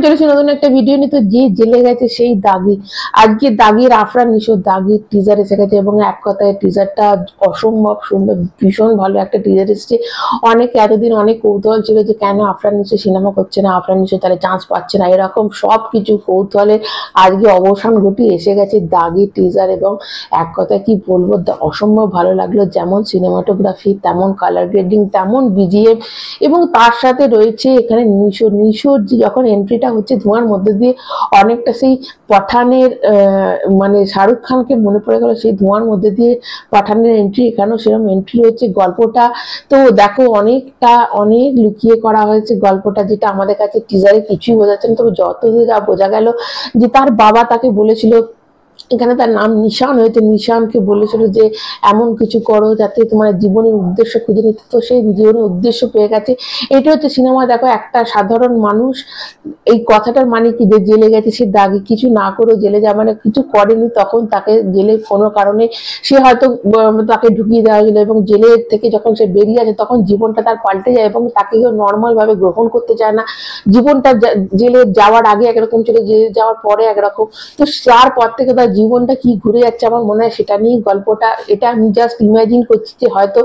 চলেছি নতুন একটা ভিডিও নিয়ে। তো যে জেলে গেছে সেই দাগি, আজকে দাগির আফরান নিশোর দাগির টিজার এসে গেছে এবং এক কথায় টিজারটা অসম্ভব সুন্দর, ভীষণ ভালো একটা টিজার এসেছে। অনেকে এতদিন অনেক কৌতূহল ছিল যে কেন আফরান নিশো সিনেমা করছে না, আফরান নিশো তাহলে চান্স পাচ্ছে না, এরকম সব কিছু কৌতূহলের আজকে অবসান ঘটিয়ে এসে গেছে দাগির টিজার। এবং এক কথায় কি বলবো, অসম্ভব ভালো লাগলো, যেমন সিনেমাটোগ্রাফি তেমন কালার গ্রেডিং তেমন বিজিএম, এবং তার সাথে রয়েছে এখানে নিশোর যখন এন্ট্রিটা হচ্ছে ধোঁয়ার মধ্যে দিয়ে, অনেকটা সেই পাঠানের মানে শাহরুখ খানকে মনে পড়ে গেল সেই ধোঁয়ার মধ্যে দিয়ে পাঠানের এন্ট্রি, এখানেও সেরকম এন্ট্রি হচ্ছে। গল্পটা তো দেখো অনেক লুকিয়ে করা হয়েছে গল্পটা, যেটা আমাদের কাছে টিজারে কিছুই বোঝাচ্ছে না। তবে যতদূর যা বোঝা গেল যে তার বাবা তাকে বলেছিল, এখানে তার নাম নিশান হয়েছে, নিশানকে বলেছিল যে এমন কিছু করো যাতে তোমার জীবনের উদ্দেশ্য খুঁজে নিতে, তো সেই জীবনের উদ্দেশ্য পেয়ে গেছে। এটা হচ্ছে সিনেমা। দেখো একটা সাধারণ মানুষ, এই কথাটার মানে কি, যে জেলে গেছে সে দাগি কিছু না করে জেলে যা মানে কিছু করেনি, তখন তাকে জেলে কোনো কারণে সে হয়তো তাকে ঢুকিয়ে দেওয়া হয়েছিল, এবং জেলের থেকে যখন সে বেরিয়ে আসে তখন জীবনটা তার পাল্টে যায় এবং তাকে কেউ নর্মাল ভাবে গ্রহণ করতে চায় না। জীবনটা জেলে যাওয়ার আগে একরকম ছিল, জেলে যাওয়ার পরে একরকম। তো তারপর থেকে তার জীবনটা কি ঘুরে যাচ্ছে আমার মনে হয় সেটা নিয়ে গল্পটা। এটা আমি জাস্ট ইমাজিন করছি যে হয়তো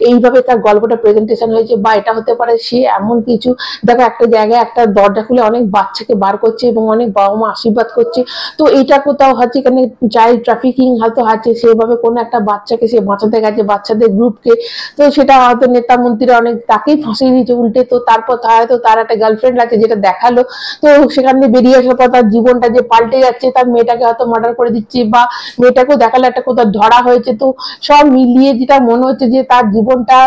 এইভাবে তার গল্পটা প্রেজেন্টেশন হয়েছে, বা এটা হতে পারে সে এমন কিছু। দেখো একটা জায়গায় একটা দরজা খুলে অনেক বাচ্চাকে বার করছে এবং অনেক বাবা মা আশীর্বাদ করছে, তো এটা কোথাও হচ্ছে এখানে চাইল্ড ট্রাফিকিং হয়তো আছে, সেভাবে কোনো একটা বাচ্চাকে সে বাঁচাতে গেছে, বাচ্চাদের গ্রুপকে, তো সেটা হয়তো নেতা মন্ত্রীরা অনেক তাকেই ফাঁসিয়ে দিয়েছে উল্টে। তো তারপর হয়তো তার একটা গার্লফ্রেন্ড আছে যেটা দেখালো, তো সেখান থেকে বেরিয়ে আসার পর তার জীবনটা যে পাল্টে যাচ্ছে, তার মেয়েটাকে হয়তো মার্ডার করে দিচ্ছে, বা মেয়েটাকেও দেখালে একটা কোথাও ধরা হয়েছে। তো সব মিলিয়ে যেটা মনে হচ্ছে যে তার জীবনটা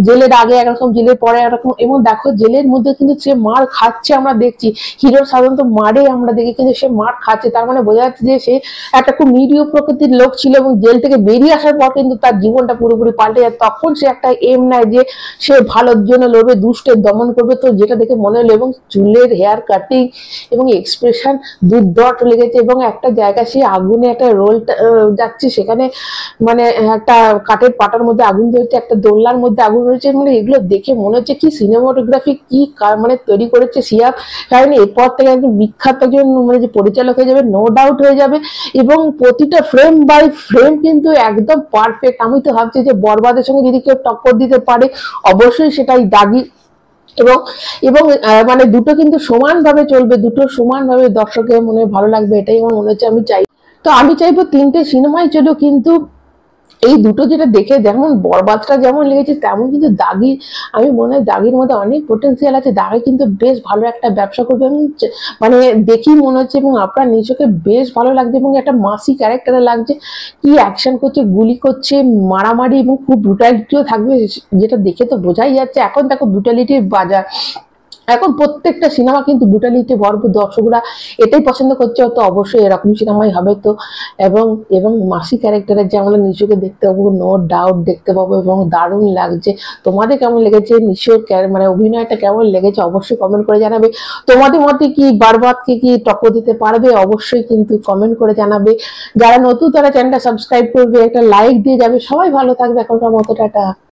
জেলের আগে একরকম, জেলের পরে একরকম। এবং দেখো জেলের মধ্যে কিন্তু সে মার খাচ্ছে, আমরা দেখছি হিরো সাধারণত মারে আমরা দেখি, কিন্তু সে মার খাচ্ছে, তার মানে বোঝা যাচ্ছে যে সে একটা খুব নিরীহ প্রকৃতির লোক ছিল, এবং জেল থেকে বেরিয়ে আসার পর কিন্তু তার জীবনটা পুরোপুরি পাল্টে যায়। তখন সে একটা এম নেয় যে সে ভালোর জন্য লড়বে, দুষ্টের দমন করবে। তো যেটা দেখে মনে হলো, এবং চুলের হেয়ার কাটিং এবং এক্সপ্রেশন দুর্ধট লেগেছে। এবং একটা জায়গায় সে আগুনে একটা রোল যাচ্ছে, সেখানে মানে একটা কাঠের পাটার মধ্যে আগুন ধরেছে, একটা দোলনার মধ্যে আগুন ধরেছে, মানে এগুলো দেখে মনে হচ্ছে কি সিনেমাটোগ্রাফি কি মানে তৈরি করেছে সিয়াব। কারণ এরপর থেকে একজন বিখ্যাত একজন মানে যে পরিচালক হয়ে যাবে, নো ডাউট হয়ে যাবে। এবং প্রতিটা ফ্রেম বাই ফ্রেম কিন্তু একদম পারফেক্ট। আমি তো ভাবছি যে বরবাদের সঙ্গে যদি কেউ টক্কর দিতে পারে অবশ্যই সেটাই দাগি। এবং এবং মানে দুটো কিন্তু সমানভাবে চলবে, দুটো সমানভাবে দর্শকের মনে ভালো লাগবে, এটাই আমার মনে হচ্ছে। আমি চাই, তো আমি চাইবো তিনটে সিনেমাই চলো, কিন্তু এই দুটো যেটা দেখে যেমন বরবাদটা যেমন লেগেছে তেমন কিন্তু দাগি, আমি মনে হয় দাগির মধ্যে অনেক পোটেন্সিয়াল আছে। দাগি কিন্তু বেশ ভালো একটা ব্যবসা করবে, এবং মানে দেখি মনে হচ্ছে, এবং আপনার নিজেকে বেশ ভালো লাগছে, এবং একটা মাসি ক্যারেক্টারে লাগছে, কি অ্যাকশন করছে, গুলি করছে, মারামারি, এবং খুব ব্রুটালিটিও থাকবে, যেটা দেখে তো বোঝাই যাচ্ছে। এখন দেখো ব্রুটালিটির বাজার, এখন প্রত্যেকটা সিনেমা কিন্তু ব্রুটালিটি ভরপুর, দর্শকরা এটাই পছন্দ করছে, তো অবশ্যই এরকম সিনেমাই হবে। তো এবং এবং মাসি ক্যারেক্টারের যে আমরা নিশোকে দেখতে পাবো, নো ডাউট দেখতে পাবো, এবং দারুণ লাগছে। তোমাদের কেমন লেগেছে নিশোর মানে অভিনয়টা কেমন লেগেছে অবশ্যই কমেন্ট করে জানাবে। তোমাদের মতে কি বরবাদকে কি টক্কর দিতে পারবে অবশ্যই কিন্তু কমেন্ট করে জানাবে। যারা নতুন তারা চ্যানেলটা সাবস্ক্রাইব করবে, একটা লাইক দিয়ে যাবে। সবাই ভালো থাকবে, এখনকার মতো টাটা।